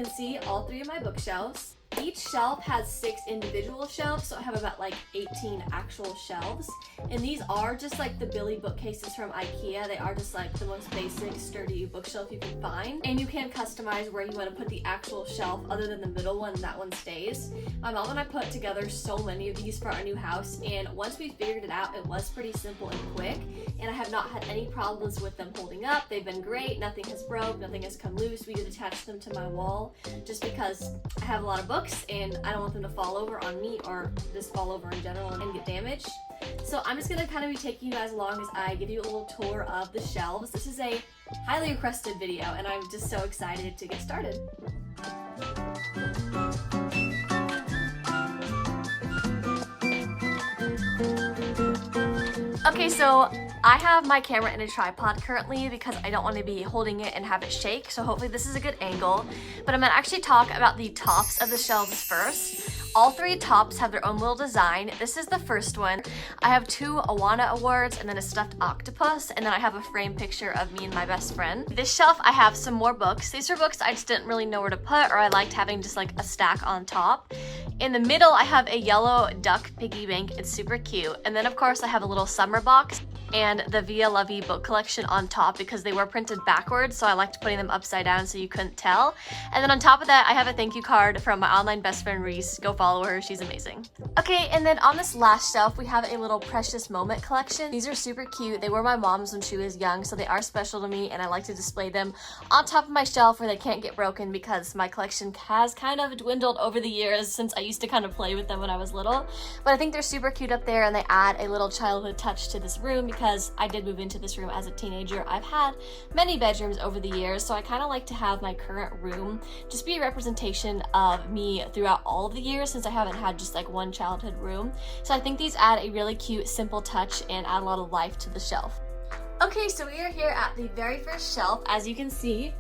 can see all 3 of my bookshelves. Each shelf has 6 individual shelves, so I have about like 18 actual shelves. And these are just like the Billy bookcases from IKEA. They are just like the most basic, sturdy bookshelf you can find. And you can customize where you want to put the actual shelf other than the middle one, that one stays. My mom and I put together so many of these for our new house, and once we figured it out, it was pretty simple and quick. And I have not had any problems with them holding up. They've been great. Nothing has broke, nothing has come loose. We did attach them to my wall just because I have a lot of books and I don't want them to fall over on me or just fall over in general and get damaged. So I'm just gonna kind of be taking you guys along as I give you a little tour of the shelves. This is a highly requested video and I'm just so excited to get started. Okay, so I have my camera in a tripod currently because I don't want to be holding it and have it shake, so hopefully this is a good angle. But I'm going to actually talk about the tops of the shelves first. All 3 tops have their own little design. This is the first one. I have 2 Awana awards and then a stuffed octopus, and then I have a framed picture of me and my best friend. This shelf, I have some more books. These are books I just didn't really know where to put, or I liked having just like a stack on top. In the middle, I have a yellow duck piggy bank. It's super cute. And then of course I have a little summer box and the Via Lovey book collection on top because they were printed backwards, so I liked putting them upside down so you couldn't tell. And then on top of that, I have a thank you card from my online best friend Reese. Go follow her, she's amazing. Okay, and then on this last shelf, we have a little precious moment collection. These are super cute. They were my mom's when she was young, so they are special to me, and I like to display them on top of my shelf where they can't get broken because my collection has kind of dwindled over the years since I used to kind of play with them when I was little. But I think they're super cute up there, and they add a little childhood touch to this room because I did move into this room as a teenager. I've had many bedrooms over the years, so I kind of like to have my current room just be a representation of me throughout all of the years since I haven't had just like one childhood room. So I think these add a really cute, simple touch and add a lot of life to the shelf. Okay, so we are here at the very first shelf. As you can see,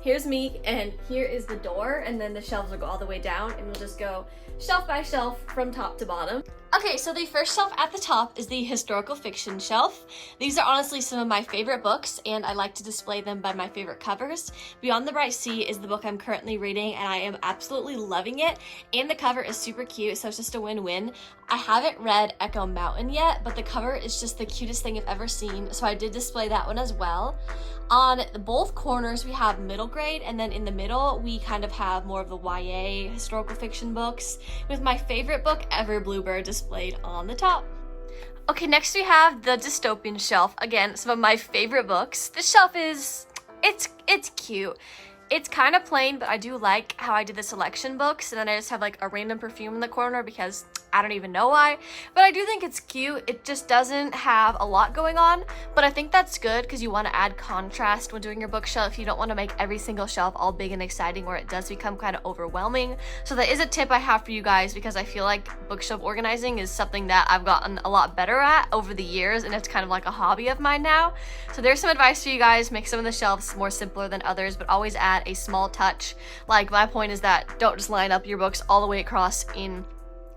here's me and here is the door, and then the shelves will go all the way down and we'll just go shelf by shelf from top to bottom. Okay, so the first shelf at the top is the historical fiction shelf. These are honestly some of my favorite books, and I like to display them by my favorite covers. Beyond the Bright Sea is the book I'm currently reading, and I am absolutely loving it, and the cover is super cute, so it's just a win-win. I haven't read Echo Mountain yet, but the cover is just the cutest thing I've ever seen, so I did display that one as well. On both corners, we have middle grade, and then in the middle, we kind of have more of the YA historical fiction books, with my favorite book ever, Bluebird, displayed on the top. Okay, next we have the dystopian shelf. Again, some of my favorite books. This shelf is, it's cute. It's kind of plain, but I do like how I did the selection books, and then I just have like a random perfume in the corner because I don't even know why, but I do think it's cute. It just doesn't have a lot going on, but I think that's good because you want to add contrast when doing your bookshelf. You don't want to make every single shelf all big and exciting where it does become kind of overwhelming. So that is a tip I have for you guys because I feel like bookshelf organizing is something that I've gotten a lot better at over the years, and it's kind of like a hobby of mine now. So there's some advice for you guys. Make some of the shelves more simpler than others, but always add a small touch. Like, my point is that don't just line up your books all the way across in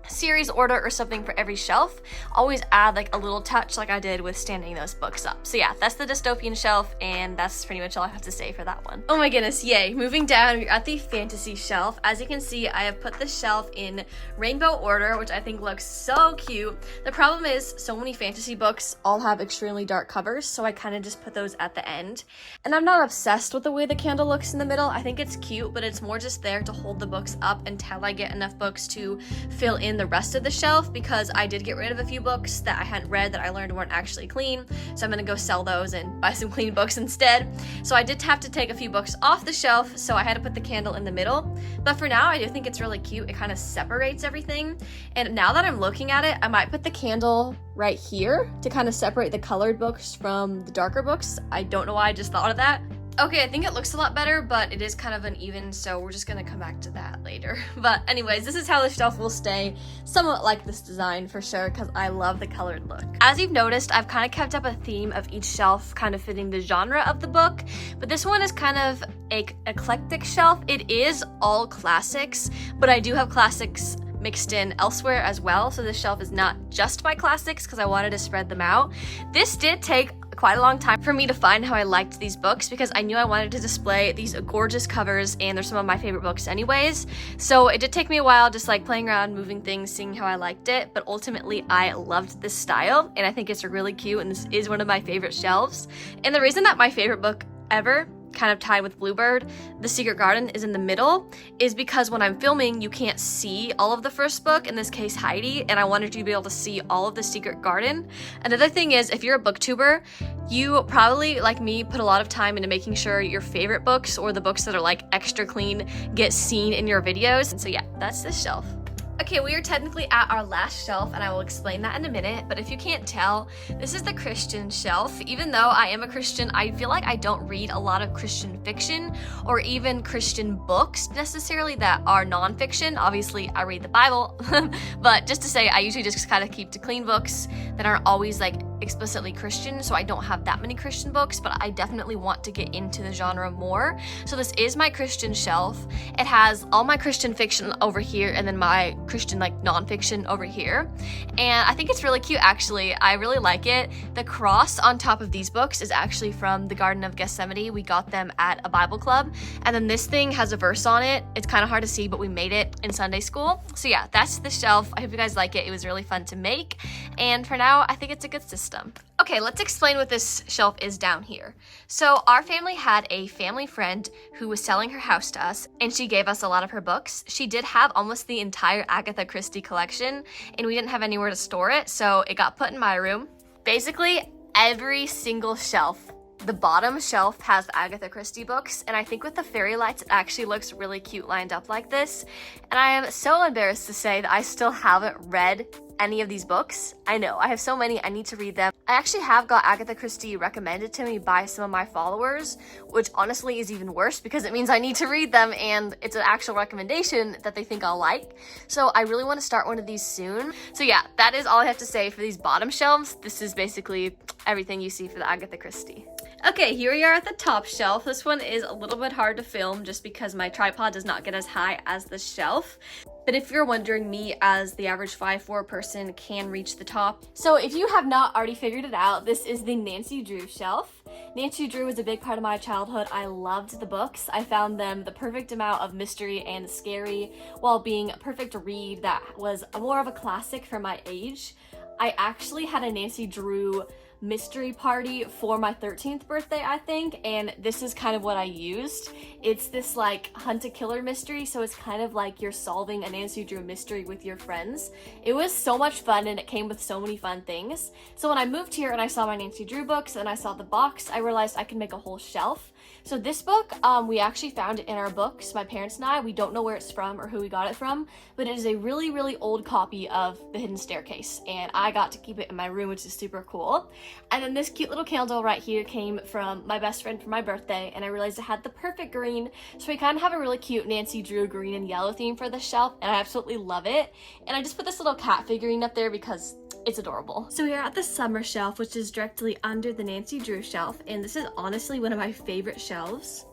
series order or something for every shelf. Always add like a little touch like I did with standing those books up. So yeah, that's the dystopian shelf, and that's pretty much all I have to say for that one. Oh my goodness, yay. Moving down, we're at the fantasy shelf. As you can see, I have put this shelf in rainbow order, which I think looks so cute. The problem is so many fantasy books all have extremely dark covers, so I kind of just put those at the end. And I'm not obsessed with the way the candle looks in the middle. I think it's cute, but it's more just there to hold the books up until I get enough books to fill in the rest of the shelf, because I did get rid of a few books that I hadn't read that I learned weren't actually clean, so I'm gonna go sell those and buy some clean books instead. So I did have to take a few books off the shelf, so I had to put the candle in the middle, but for now I do think it's really cute. It kind of separates everything, and now that I'm looking at it, I might put the candle right here to kind of separate the colored books from the darker books. I don't know why I just thought of that. Okay, I think it looks a lot better, but it is kind of uneven, so we're just gonna come back to that later. But anyways, this is how the shelf will stay, somewhat like this design for sure, because I love the colored look. As you've noticed, I've kind of kept up a theme of each shelf kind of fitting the genre of the book, but this one is kind of an eclectic shelf. It is all classics, but I do have classics mixed in elsewhere as well, so this shelf is not just by classics because I wanted to spread them out. This did take quite a long time for me to find how I liked these books because I knew I wanted to display these gorgeous covers, and they're some of my favorite books anyways. So it did take me a while just like playing around, moving things, seeing how I liked it, but ultimately I loved this style and I think it's really cute, and this is one of my favorite shelves. And the reason that my favorite book ever, kind of tied with Bluebird, The Secret Garden, is in the middle is because when I'm filming you can't see all of the first book, in this case Heidi, and I wanted you to be able to see all of The Secret Garden. Another thing is, if you're a booktuber, you probably, like me, put a lot of time into making sure your favorite books, or the books that are like extra clean, get seen in your videos. And so yeah, that's this shelf. Okay, we are technically at our last shelf, and I will explain that in a minute, but if you can't tell, this is the Christian shelf. Even though I am a Christian, I feel like I don't read a lot of Christian fiction or even Christian books necessarily that are nonfiction. Obviously, I read the Bible, but just to say, I usually just kind of keep to clean books that aren't always like explicitly Christian, so I don't have that many Christian books, but I definitely want to get into the genre more. So this is my Christian shelf. It has all my Christian fiction over here, and then my Christian like nonfiction over here, and I think it's really cute actually. I really like it. The cross on top of these books is actually from the Garden of Gethsemane. We got them at a Bible club, and then this thing has a verse on it. It's kind of hard to see, but we made it in Sunday school. So yeah, that's the shelf. I hope you guys like it. It was really fun to make, and for now I think it's a good system. Okay, let's explain what this shelf is down here. So our family had a family friend who was selling her house to us, and she gave us a lot of her books. She did have almost the entire Agatha Christie collection, and we didn't have anywhere to store it, so it got put in my room. Basically, every single shelf, the bottom shelf has the Agatha Christie books, and I think with the fairy lights it actually looks really cute lined up like this. And I am so embarrassed to say that I still haven't read any of these books. I know, I have so many, I need to read them. I actually have got Agatha Christie recommended to me by some of my followers, which honestly is even worse because it means I need to read them, and it's an actual recommendation that they think I'll like. So I really want to start one of these soon. So yeah, that is all I have to say for these bottom shelves. This is basically everything you see for the Agatha Christie. Okay, here we are at the top shelf. This one is a little bit hard to film just because my tripod does not get as high as the shelf. But if you're wondering, me as the average 5'4" person can reach the top. So if you have not already figured it out, this is the Nancy Drew shelf. Nancy Drew was a big part of my childhood. I loved the books. I found them the perfect amount of mystery and scary while being a perfect read that was more of a classic for my age. I actually had a Nancy Drew mystery party for my 13th birthday, I think, and this is kind of what I used. It's this like hunt a killer mystery, so it's kind of like you're solving a Nancy Drew mystery with your friends. It was so much fun, and it came with so many fun things. So when I moved here and I saw my Nancy Drew books and I saw the box, I realized I could make a whole shelf. So this book, we actually found it in our books, my parents and I. We don't know where it's from or who we got it from, but it is a really, really old copy of The Hidden Staircase, and I got to keep it in my room, which is super cool. And then this cute little candle right here came from my best friend for my birthday, and I realized it had the perfect green, so we kind of have a really cute Nancy Drew green and yellow theme for the shelf, and I absolutely love it. And I just put this little cat figurine up there because it's adorable. So we are at the summer shelf, which is directly under the Nancy Drew shelf, and this is honestly one of my favorite shelves.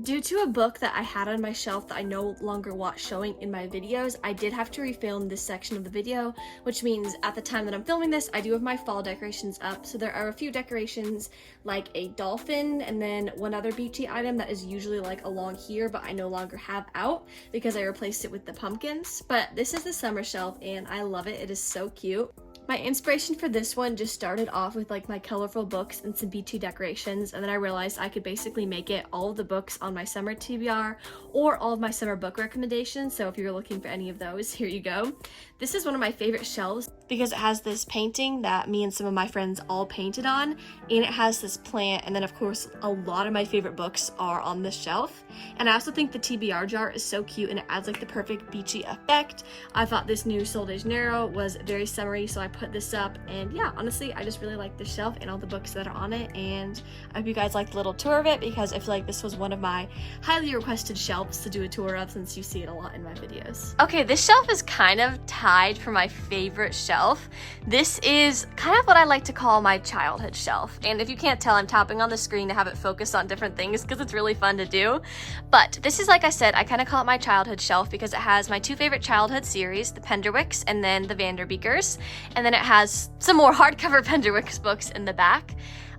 Due to a book that I had on my shelf that I no longer want showing in my videos, I did have to refilm this section of the video, which means at the time that I'm filming this, I do have my fall decorations up. So there are a few decorations like a dolphin and then one other beachy item that is usually like along here, but I no longer have out because I replaced it with the pumpkins. But this is the summer shelf and I love it. It is so cute. My inspiration for this one just started off with like my colorful books and some beachy decorations, and then I realized I could basically make it all of the books on my summer TBR or all of my summer book recommendations. So if you're looking for any of those, here you go. This is one of my favorite shelves because it has this painting that me and some of my friends all painted on, and it has this plant, and then of course a lot of my favorite books are on this shelf. And I also think the TBR jar is so cute and it adds like the perfect beachy effect. I thought this new Sol de Janeiro was very summery, so I put this up, and yeah, honestly I just really like this shelf and all the books that are on it, and I hope you guys liked the little tour of it because I feel like this was one of my highly requested shelves to do a tour of since you see it a lot in my videos. Okay, this shelf is kind of tied for my favorite shelf. This is kind of what I like to call my childhood shelf, and if you can't tell, I'm tapping on the screen to have it focus on different things because it's really fun to do. But this is, like I said, I kind of call it my childhood shelf because it has my two favorite childhood series, the Penderwicks and then the Vanderbeekers, and then it has some more hardcover Penderwicks books in the back.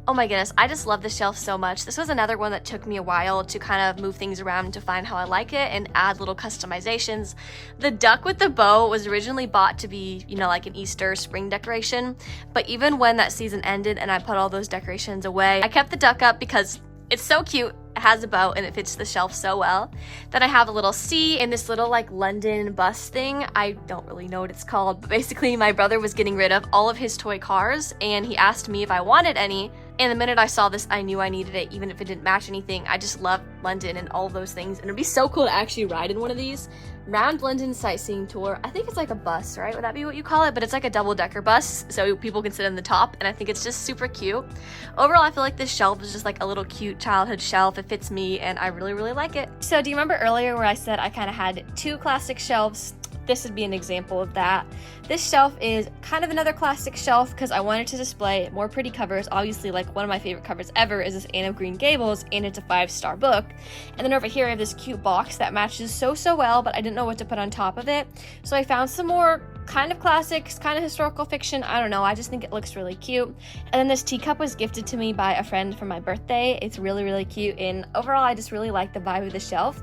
Oh my goodness, I just love this shelf so much. This was another one that took me a while to kind of move things around to find how I like it and add little customizations. The duck with the bow was originally bought to be, you know, like an Easter spring decoration, but even when that season ended and I put all those decorations away, I kept the duck up because it's so cute. It has a bow and it fits the shelf so well. Then I have a little C and this little like London bus thing. I don't really know what it's called, but basically my brother was getting rid of all of his toy cars and he asked me if I wanted any. And the minute I saw this, I knew I needed it, even if it didn't match anything. I just love London and all of those things. And it'd be so cool to actually ride in one of these. Round London sightseeing tour. I think it's like a bus, right? Would that be what you call it? But it's like a double-decker bus, so people can sit in the top, and I think it's just super cute. Overall, I feel like this shelf is just like a little cute childhood shelf. It fits me, and I really, really like it. So do you remember earlier where I said I kind of had 2 classic shelves? This would be an example of that. This shelf is kind of another classic shelf because I wanted to display more pretty covers. Obviously, like one of my favorite covers ever is this Anne of Green Gables, and it's a 5-star book. And then over here I have this cute box that matches so well, but I didn't know what to put on top of it. So I found some more kind of classics, kind of historical fiction. I don't know, I just think it looks really cute. And then this teacup was gifted to me by a friend for my birthday. It's really, really cute, and overall I just really like the vibe of the shelf.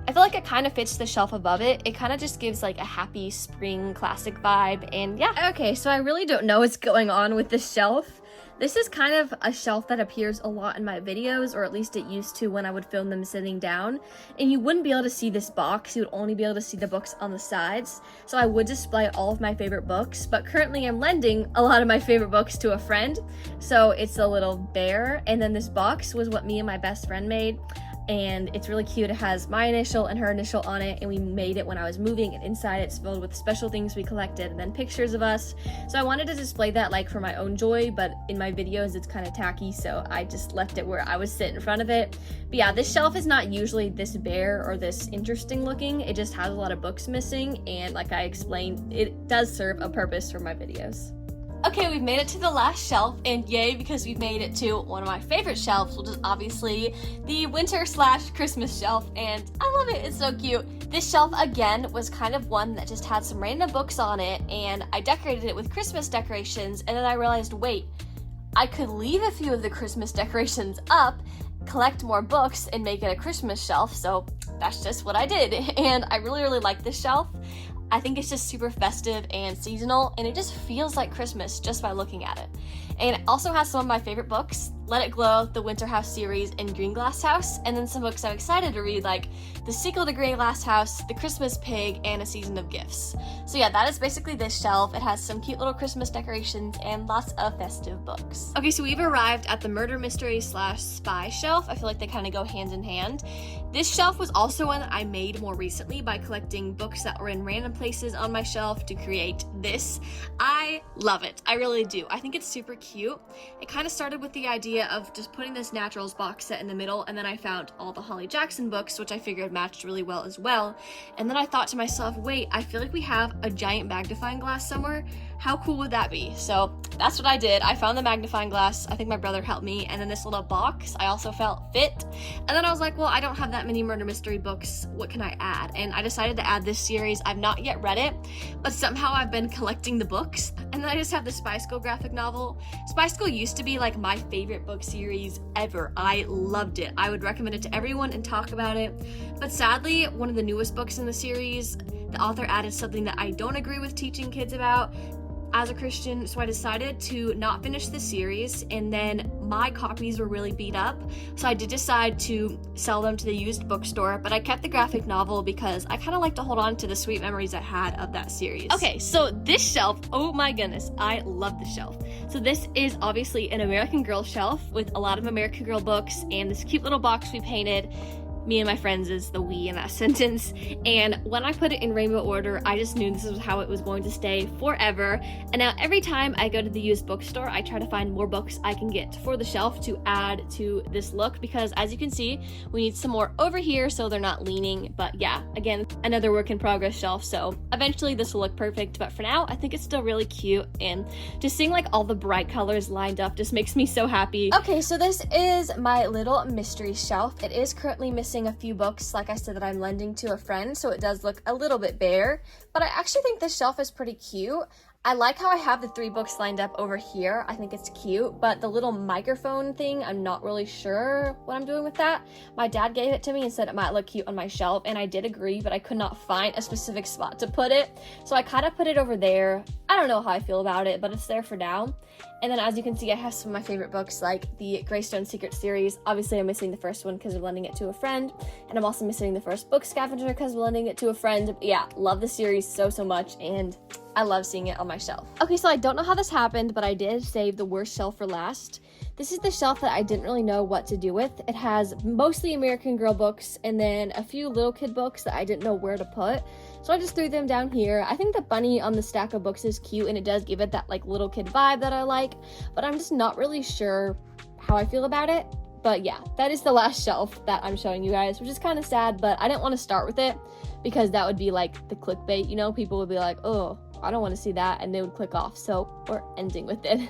I feel like it kind of fits the shelf above it. It kind of just gives like a happy spring classic vibe, and yeah. Okay, so I really don't know what's going on with this shelf. This is kind of a shelf that appears a lot in my videos, or at least it used to when I would film them sitting down, and you wouldn't be able to see this box. You would only be able to see the books on the sides. So I would display all of my favorite books, but currently I'm lending a lot of my favorite books to a friend. So it's a little bear, and then this box was what me and my best friend made. And it's really cute. It has my initial and her initial on it, and we made it when I was moving, and inside it's filled with special things we collected and then pictures of us. So I wanted to display that like for my own joy, but in my videos it's kind of tacky, so I just left it where I was sitting in front of it. But yeah, this shelf is not usually this bare or this interesting looking. It just has a lot of books missing, and like I explained, it does serve a purpose for my videos. Okay, we've made it to the last shelf, and yay, because we've made it to one of my favorite shelves, which is obviously the winter/Christmas shelf, and I love it. It's so cute. This shelf, again, was kind of one that just had some random books on it, and I decorated it with Christmas decorations, and then I realized, wait, I could leave a few of the Christmas decorations up, collect more books, and make it a Christmas shelf, so that's just what I did, and I really, really like this shelf. I think it's just super festive and seasonal, and it just feels like Christmas just by looking at it. And it also has some of my favorite books, Let It Glow, the Winter House series, and Green Glass House, and then some books I'm excited to read, like The Sequel to Green Glass House, The Christmas Pig, and A Season of Gifts. So yeah, that is basically this shelf. It has some cute little Christmas decorations and lots of festive books. Okay, so we've arrived at the murder mystery/spy shelf. I feel like they kind of go hand in hand. This shelf was also one that I made more recently by collecting books that were in random places on my shelf to create this. I love it. I really do. I think it's super cute. It kind of started with the idea of just putting this Naturals box set in the middle, and then I found all the Holly Jackson books, which I figured matched really well as well. And then I thought to myself, wait, I feel like we have a giant magnifying glass somewhere. How cool would that be? So that's what I did. I found the magnifying glass. I think my brother helped me. And then this little box I also felt fit. And then I was like, well, I don't have that many murder mystery books. What can I add? And I decided to add this series. I've not yet read it, but somehow I've been collecting the books. And then I just have the Spy School graphic novel. Spy School used to be like my favorite book series ever. I loved it. I would recommend it to everyone and talk about it. But sadly, one of the newest books in the series, the author added something that I don't agree with teaching kids about as a Christian, so I decided to not finish the series, and then my copies were really beat up, so I did decide to sell them to the used bookstore, but I kept the graphic novel because I kind of like to hold on to the sweet memories I had of that series. Okay, so this shelf, oh my goodness, I love this shelf. So this is obviously an American Girl shelf with a lot of American Girl books, and this cute little box we painted. Me and my friends is the we in that sentence, and when I put it in rainbow order, I just knew this was how it was going to stay forever. And now every time I go to the used bookstore, I try to find more books I can get for the shelf to add to this look, because as you can see, we need some more over here so they're not leaning. But yeah, again, another work in progress shelf, so eventually this will look perfect, but for now I think it's still really cute, and just seeing like all the bright colors lined up just makes me so happy. Okay, so this is my little mystery shelf. It is currently missing a few books, like I said, that I'm lending to a friend, so it does look a little bit bare, but I actually think this shelf is pretty cute. I like how I have the 3 books lined up over here. I think it's cute, but the little microphone thing, I'm not really sure what I'm doing with that. My dad gave it to me and said it might look cute on my shelf, and I did agree, but I could not find a specific spot to put it. So I kind of put it over there. I don't know how I feel about it, but it's there for now. And then as you can see, I have some of my favorite books like the Greystone Secret series. Obviously, I'm missing the first one because I'm lending it to a friend. And I'm also missing the first book scavenger because I'm lending it to a friend. But yeah, love the series so much, and I love seeing it on my shelf. Okay, so I don't know how this happened, but I did save the worst shelf for last. This is the shelf that I didn't really know what to do with. It has mostly American Girl books and then a few little kid books that I didn't know where to put. So I just threw them down here. I think the bunny on the stack of books is cute, and it does give it that like little kid vibe that I like, but I'm just not really sure how I feel about it. But yeah, that is the last shelf that I'm showing you guys, which is kind of sad, but I didn't want to start with it because that would be like the clickbait, you know? People would be like, oh, I don't want to see that, and they would click off. So we're ending with it.